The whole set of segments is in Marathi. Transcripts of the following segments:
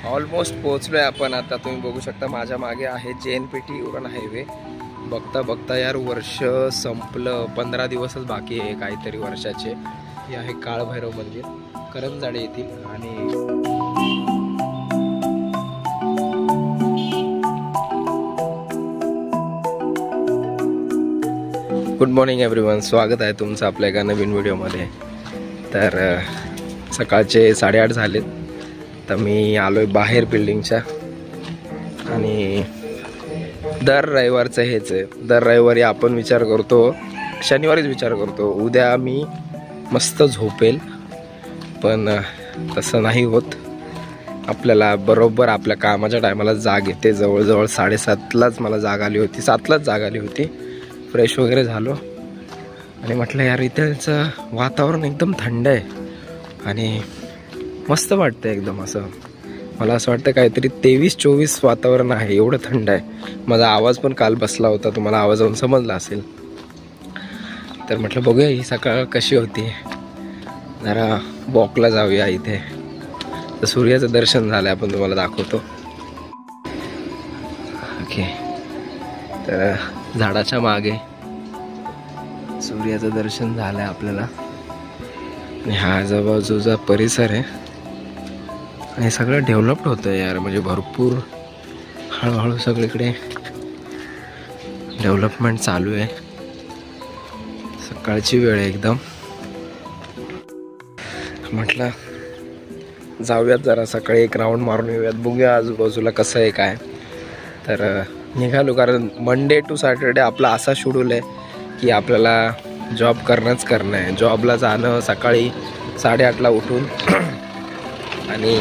ऑलमोस्ट पोहोचलोय आपण आता. तुम्ही बघू शकता माझ्या मागे आहे JNPT उरण हायवे. बघता बघता यार वर्ष संपलं. 15 दिवसच बाकी आहे काहीतरी वर्षाचे. हे आहे काळभैरव मंदिर करंजाडे येथील. आणि गुड मॉर्निंग एव्हरीवन, स्वागत आहे तुमचं आपल्या एका नवीन व्हिडिओमध्ये. तर सकाळचे 8:30 झालेत. तर मी आलोय बाहेर बिल्डिंगच्या. आणि दर रविवारचं हेच आहे. दर रविवारी आपण विचार करतो, शनिवारीच विचार करतो उद्या मी मस्त झोपेल, पण तसं नाही होत. आपल्याला बरोबर आपल्या कामाच्या टायमाला जाग येते. जवळजवळ 7:30लाच मला जाग आली होती, 7लाच जाग आली होती. फ्रेश वगैरे झालो आणि म्हटलं यार इथेचं वातावरण एकदम थंड आहे आणि मस्त वाटतं एकदम. असं मला असं वाटतं काहीतरी 23-24 वातावरण आहे, एवढं थंड आहे. माझा आवाज पण काल बसला होता, तुम्हाला आवाजावरून समजला असेल. तर म्हटलं बघूया ही सकाळ कशी होती, जरा वॉकला जाऊया इथे. तर सूर्याचं दर्शन झालं, आपण तुम्हाला दाखवतो. ओके, तर झाडाच्या मागे सूर्याचं दर्शन झालं आहे आपल्याला. आणि हा आजूबाजूचा परिसर आहे आणि सगळं डेव्हलप्ड होतं यार. म्हणजे भरपूर हळूहळू सगळीकडे डेव्हलपमेंट चालू आहे. सकाळची वेळ आहे एकदम. म्हटलं जाऊयात जरा सकाळी एक राऊंड मारून येऊयात, बघूया आजूबाजूला कसं आहे काय. तर निघालो, कारण मंडे टू सॅटर्डे आपला असा शेड्यूल आहे की आपल्याला जॉब करणंच करणं आहे. जॉबला जाणं सकाळी 8:30ला उठून आणि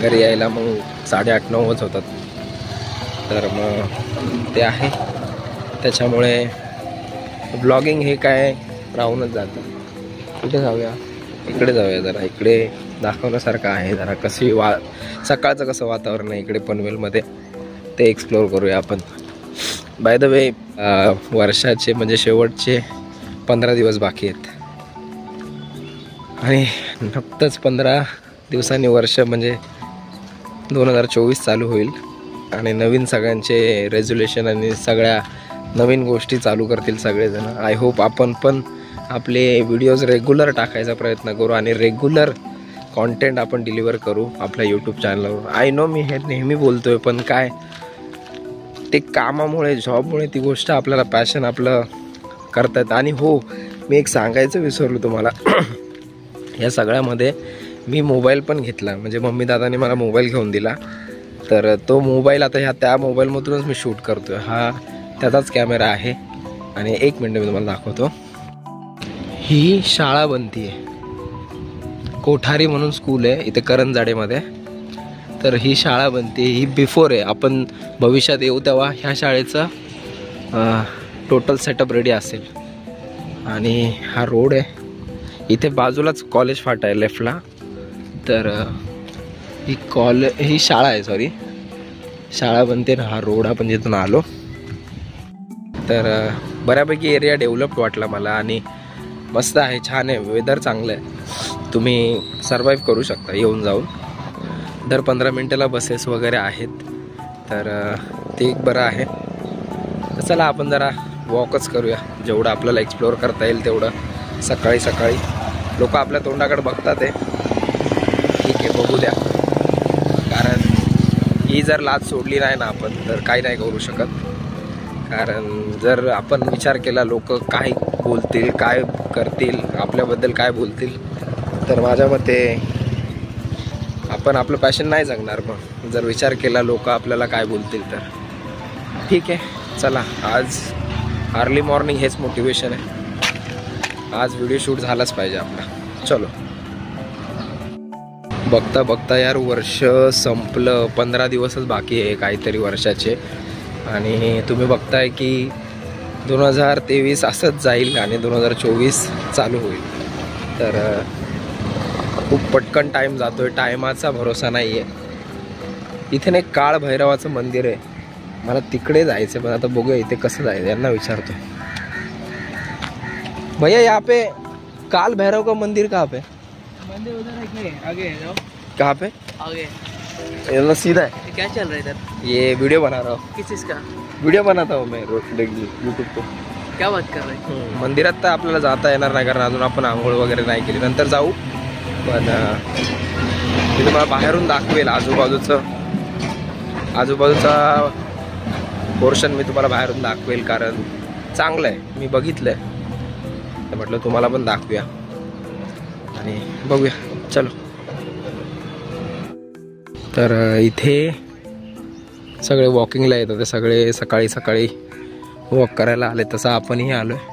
घरी यायला मग 8:30-9 होतात. तर मग ते आहे, त्याच्यामुळे ब्लॉगिंग हे काय राहूनच जातं. कुठे जाऊया, इकडे जाऊया जरा. इकडे दाखवण्यासारखं आहे जरा, कशी सकाळचं कसं वातावरण आहे इकडे पनवेलमध्ये, ते एक्सप्लोअर करूया आपण. बाय द वे वर्षाचे म्हणजे शेवटचे 15 दिवस बाकी आहेत आणि नुकतंच 15 दिवसांनी वर्ष म्हणजे 2024 चालू होईल. आणि नवीन सगळ्यांचे रेझोल्युशन आणि सगळ्या नवीन गोष्टी चालू करतील सगळेजण. आय होप आपण पण आपले व्हिडिओज रेग्युलर टाकायचा प्रयत्न करू आणि रेग्युलर कॉन्टेंट आपण डिलिव्हर करू आपल्या यूट्यूब चॅनलवर. आय नो मी हे नेहमी बोलतोय, पण काय ते कामामुळे जॉबमुळे ती गोष्ट आपल्याला पॅशन आपलं करता येतं. आणि हो, मी एक सांगायचं विसरलो तुम्हाला. या सगळ्यामध्ये मी मोबाईल पण घेतला, म्हणजे मम्मी दादाने मला मोबाईल घेऊन दिला. तर तो मोबाईल आता त्या मोबाईलमधूनच मी शूट करतो आहे. हा त्याचाच कॅमेरा आहे. आणि 1 मिनिट मी तुम्हाला दाखवतो. ही शाळा बनती आहे, कोठारी म्हणून स्कूल आहे इथे करंजाडेमध्ये. तर ही शाळा बनते, ही बिफोर आहे. आपण भविष्यात येऊ तेव्हा ह्या शाळेचं टोटल सेटअप रेडी असेल. आणि हा रोड आहे, इथे बाजूलाच कॉलेज फाटा आहे लेफ्टला. तर ही शाळा आहे, सॉरी शाळा बनते ना. हा रोड आपण जिथून आलो. तर बऱ्यापैकी एरिया डेव्हलप्ड वाटला मला आणि मस्त आहे, छान आहे, वेदर चांगलं आहे. तुम्ही सर्वाईव्ह करू शकता येऊन जाऊन. दर 15 मिनिटाला बसेस वगैरे आहेत, तर ते एक बरं आहे. तर चला आपण जरा वॉकच करूया, जेवढं आपल्याला एक्सप्लोअर करता येईल तेवढं. सकाळी सकाळी लोक आपल्या तोंडाकडे बघतात आहे, ठीक आहे बघू द्या. कारण ही जर लाज सोडली नाही ना आपण, तर काही नाही करू शकत. कारण जर आपण विचार केला लोक काय बोलतील, काय करतील, आपल्याबद्दल काय बोलतील, तर माझ्या मते आपण आपलं पॅशन नाही जगणार. मग जर विचार केला लोक आपल्याला काय बोलतील तर ठीक आहे. चला आज अर्ली मॉर्निंग हेच मोटिवेशन आहे. आज व्हिडिओ शूट झालाच पाहिजे आपला. चलो. बघता बघता यार वर्ष संपलं. 15 दिवसच बाकी आहे काहीतरी वर्षाचे. आणि तुम्ही बघताय की 2023 असंच जाईल आणि 2024 चालू होईल. तर खूप पटकन टाईम जातोय, टायमाचा भरोसा नाही आहे. इथे ना एक काळ भैरवाचं मंदिर आहे, मला तिकडे जायचं, पण आता बघूया इथे कसं जायचं. यांना विचारतो, भैया यहाँ पे काल भैरव का मंदिर कहाँ पे? मंदिर उधर है, आगे जाओ. कहाँ पे? आगे. ये सीधा है। क्या चल रहा है इधर? ये वीडियो बना रहा हूँ। किस चीज का? वीडियो बनाता हूँ मैं रोज डेली यूट्यूब पे। क्या बात कर रहे हैं? मंदिरात तर आपल्याला जाता येणार नाही कारण अजून आपण आंघोळ वगैरे नाही केली, नंतर जाऊ. पण मी तुम्हाला बाहेरून दाखवेल आजूबाजूचा पोर्शन मी तुम्हाला बाहेरून दाखवेल कारण चांगलं आहे, मी बघितलं आहे. तर म्हटलं तुम्हाला पण दाखवूया आणि बघूया. चलो. तर इथे सगळे वॉकिंगला येतात, ते सगळे सकाळी सकाळी वॉक करायला आले, तसं आपणही आलो आहे.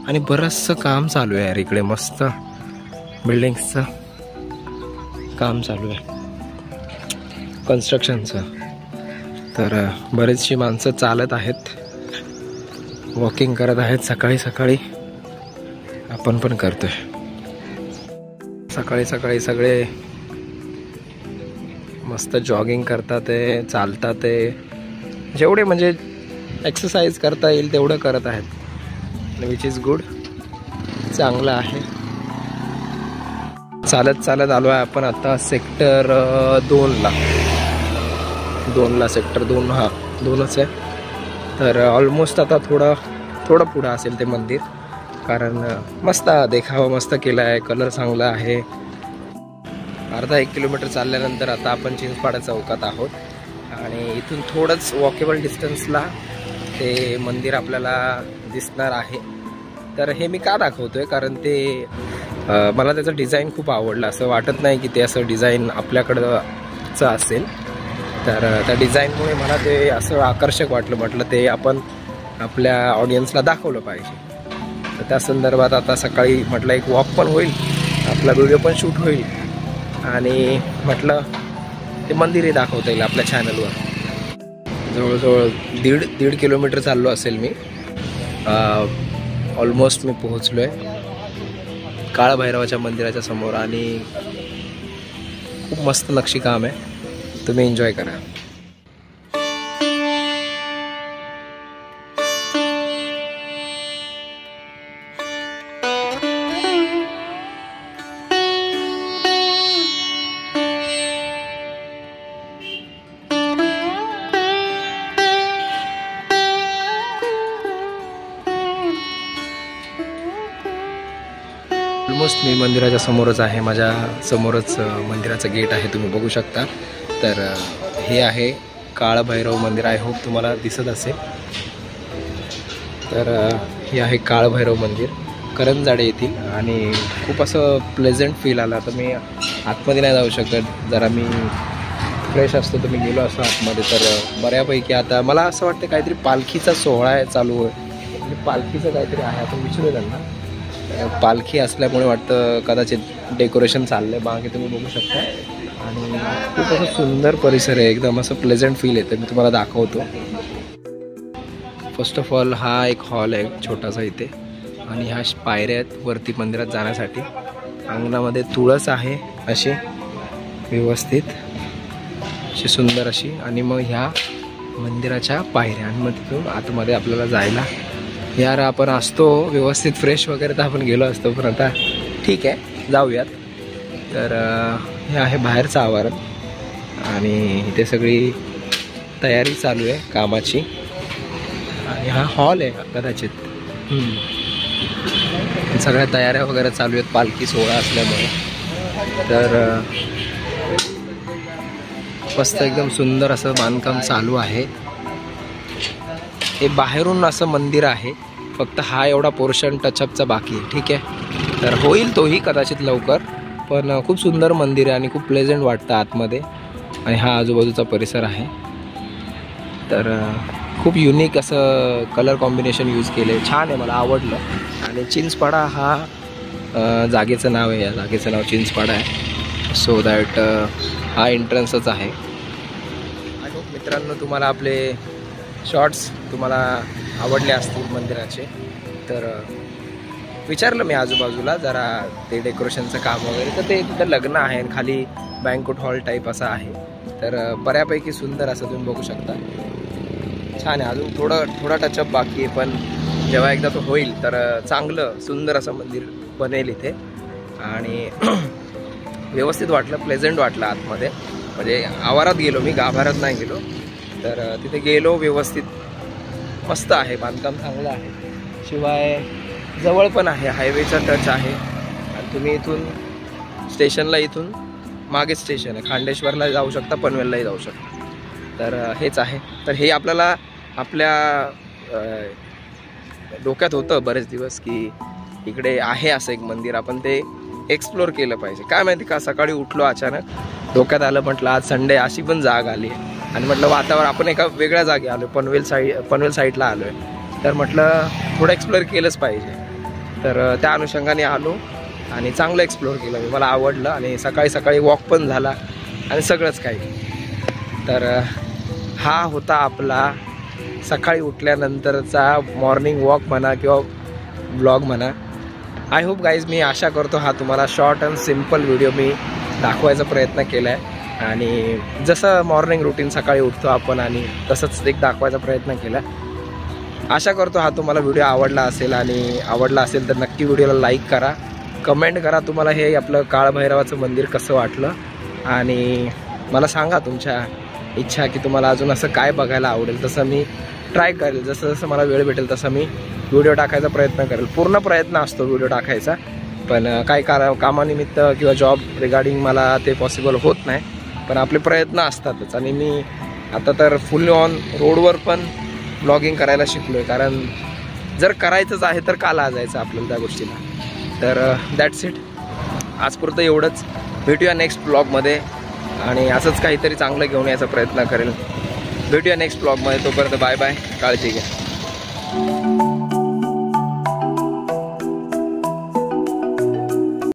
आणि बरंचसं काम चालू आहे यार इकडे, मस्त बिल्डिंग्सचं काम चालू आहे, कन्स्ट्रक्शनचं. तर बरेचशी माणसं चालत आहेत, वॉकिंग करत आहेत सकाळी सकाळी. आपण पण करतोय सकाळी सकाळी. सगळे मस्त जॉगिंग करतात आहे, चालतात आहे, जेवढे म्हणजे एक्सरसाइज करता येईल तेवढं करत आहेत, विच इज गुड, चांगलं आहे. चालत चालत आलो आहे आपण आता सेक्टर 2ला. सेक्टर 2, हा 2च आहे. तर ऑलमोस्ट आता थोडं पुढं असेल ते मंदिर, कारण मस्त देखावा मस्त केला आहे, कलर चांगला आहे. अर्धा 1 किलोमीटर चालल्यानंतर आता आपण चिंचपाडा चौकात आहोत आणि इथून थोडंच वॉकेबल डिस्टन्सला ते मंदिर आपल्याला दिसणार आहे. तर हे मी का दाखवतोय कारण ते मला त्याचं डिझाईन खूप आवडलं. असं वाटत नाही की ते असं डिझाईन आपल्याकडचं असेल, तर त्या डिझाईनमुळे मला ते असं आकर्षक वाटलं. म्हटलं ते आपण आपल्या ऑडियन्सला दाखवलं पाहिजे. तर त्या संदर्भात आता सकाळी म्हटलं एक वॉक पण होईल, आपला व्हिडिओ पण शूट होईल आणि म्हटलं ते मंदिरही दाखवता येईल आपल्या चॅनलवर. जवळजवळ दीड किलोमीटर चाललो असेल मी. ऑलमोस्ट मी पोहोचलो आहे काळभैरवाच्या मंदिराच्या समोर आणि खूप मस्त नक्षीकाम आहे, तुम्ही एन्जॉय करा. ऑलमोस्ट मी मंदिराच्या समोरच आहे, माझ्या समोरच मंदिराचं गेट आहे, तुम्ही बघू शकता. तर हे आहे काळभैरव मंदिर, आय होप तुम्हाला दिसत असेल. तर हे आहे काळभैरव मंदिर, करंजाडे येथील. आणि खूप असं प्लेझंट फील आला. तर मी आतमध्ये नाही जाऊ शकत, जरा मी फ्रेश असतो तर मी गेलो असतो आतमध्ये. तर बऱ्यापैकी आता मला असं वाटतं काहीतरी पालखीचा सोहळा आहे चालू आहे, म्हणजे पालखीचं काहीतरी आहे, आपण विचारू त्यांना. पालखी असल्यामुळे वाटतं कदाचित डेकोरेशन चाललं आहे, मागे तुम्ही बघू शकता. आणि खूप असं सुंदर परिसर आहे, एकदम असं प्लेझंट फील येतं. मी तुम्हाला दाखवतो. फर्स्ट ऑफ ऑल हा एक हॉल आहे छोटासा इथे, आणि ह्या पायऱ्या आहेत वरती मंदिरात जाण्यासाठी. अंगणामध्ये तुळस आहे अशी व्यवस्थित, अशी सुंदर अशी. आणि मग ह्या मंदिराच्या पायऱ्या, आणि मग तिथून आतमध्ये आपल्याला जायला. यार आपण असतो व्यवस्थित फ्रेश वगैरे तर आपण गेलो असतो, पण आता ठीक आहे जाऊयात. तर हे आहे बाहेरचं आवारण आणि इथे सगळी तयारी चालू आहे कामाची. आणि हा हॉल आहे कदाचित. सगळ्या तयाऱ्या वगैरे चालू आहेत पालखी सोहळा असल्यामुळे. तर मस्त एकदम सुंदर असं बांधकाम चालू आहे. हे बाहेरून असं मंदिर आहे, फक्त हा एवढा पोर्शन टचअपचा बाकी आहे. ठीक आहे, तर होईल तोही कदाचित लवकर. पण खूप सुंदर मंदिर आहे आणि खूप प्लेझंट वाटतं आतमध्ये. आणि हा आजूबाजूचा परिसर आहे. तर खूप युनिक असं कलर कॉम्बिनेशन यूज केले, छान आहे, मला आवडलं. आणि चिंचपाडा हा जागेचं नाव आहे, या जागेचं नाव चिंचपाडा आहे. सो दॅट हा एंट्रन्सच आहे. आणि मित्रांनो तुम्हाला आपले शॉर्ट्स तुम्हाला आवडले असतील मंदिराचे, तर विचारलं मी आजूबाजूला जरा ते डेकोरेशनचं काम वगैरे. तर ते तिथं लग्न आहे आणि खाली बँक्वेट हॉल टाईप असं आहे. तर बऱ्यापैकी सुंदर असं तुम्ही बघू शकता, छान आहे. अजून थोडा टचअप बाकी आहे, पण जेव्हा एकदा तो होईल तर चांगलं सुंदर असं मंदिर बनेल इथे. आणि व्यवस्थित वाटलं, प्लेझंट वाटलं आतमध्ये. म्हणजे आवारात गेलो मी, गाभारात नाही गेलो. तर तिथे गेलो, व्यवस्थित मस्त आहे, बांधकाम चांगलं आहे. शिवाय जवळ पण आहे, हायवेचा टच आहे. आणि तुम्ही इथून स्टेशनला, इथून मागे स्टेशन आहे, खांडेश्वरला जाऊ शकता, पनवेललाही जाऊ शकता. तर हेच आहे. तर हे आपल्याला आपल्या डोक्यात होतं बरेच दिवस की इकडे आहे असं एक मंदिर, आपण ते एक्सप्लोर केलं पाहिजे. काय माहिती का, सकाळी उठलो अचानक, डोक्यात आलं, म्हटलं आज संडे, अशी पण जाग आली आणि म्हटलं वातावरण, आपण एका वेगळ्या जागी आलो, पनवेल साईडला आलो आहे. तर म्हटलं थोडं एक्सप्लोर केलंच पाहिजे. तर त्या अनुषंगाने आलो आणि चांगलं एक्सप्लोर केलं मी, मला आवडलं. आणि सकाळी सकाळी वॉक पण झाला आणि सगळंच काही. तर हा होता आपला सकाळी उठल्यानंतरचा मॉर्निंग वॉक म्हणा किंवा ब्लॉग म्हणा. आय होप गाईज, मी आशा करतो हा तुम्हाला शॉर्ट अँड सिम्पल व्हिडिओ मी दाखवायचा प्रयत्न केला आहे. आणि जसं मॉर्निंग रुटीन सकाळी उठतो आपण, आणि तसंच एक दाखवायचा प्रयत्न केला. आशा करतो हा तुम्हाला व्हिडिओ आवडला असेल, आणि आवडला असेल तर नक्की व्हिडिओला लाईक करा, कमेंट करा तुम्हाला हे आपलं काळभैरवाचं मंदिर कसं वाटलं. आणि मला सांगा तुमच्या इच्छा की तुम्हाला अजून असं काय बघायला आवडेल. तसं मी ट्राय करेल, जसं जसं मला वेळ भेटेल तसं मी व्हिडिओ टाकायचा प्रयत्न करेल. पूर्ण प्रयत्न असतो व्हिडिओ टाकायचा, पण काही कामानिमित्त किंवा जॉब रिगार्डिंग मला ते पॉसिबल होत नाही. पण आपले प्रयत्न असतातच. आणि मी आता तर फुल ऑन रोडवर पण ब्लॉगिंग करायला शिकलो आहे, कारण जर करायचंच आहे तर का लाजायचं आपल्याला त्या गोष्टीला. तर दॅट्स इट, आजपुरतं एवढंच. भेटूया नेक्स्ट ब्लॉगमध्ये, आणि असंच काहीतरी चांगलं घेऊन यायचा प्रयत्न करेल. भेटूया नेक्स्ट ब्लॉगमध्ये, तोपर्यंत बाय बाय, काळजी घ्या.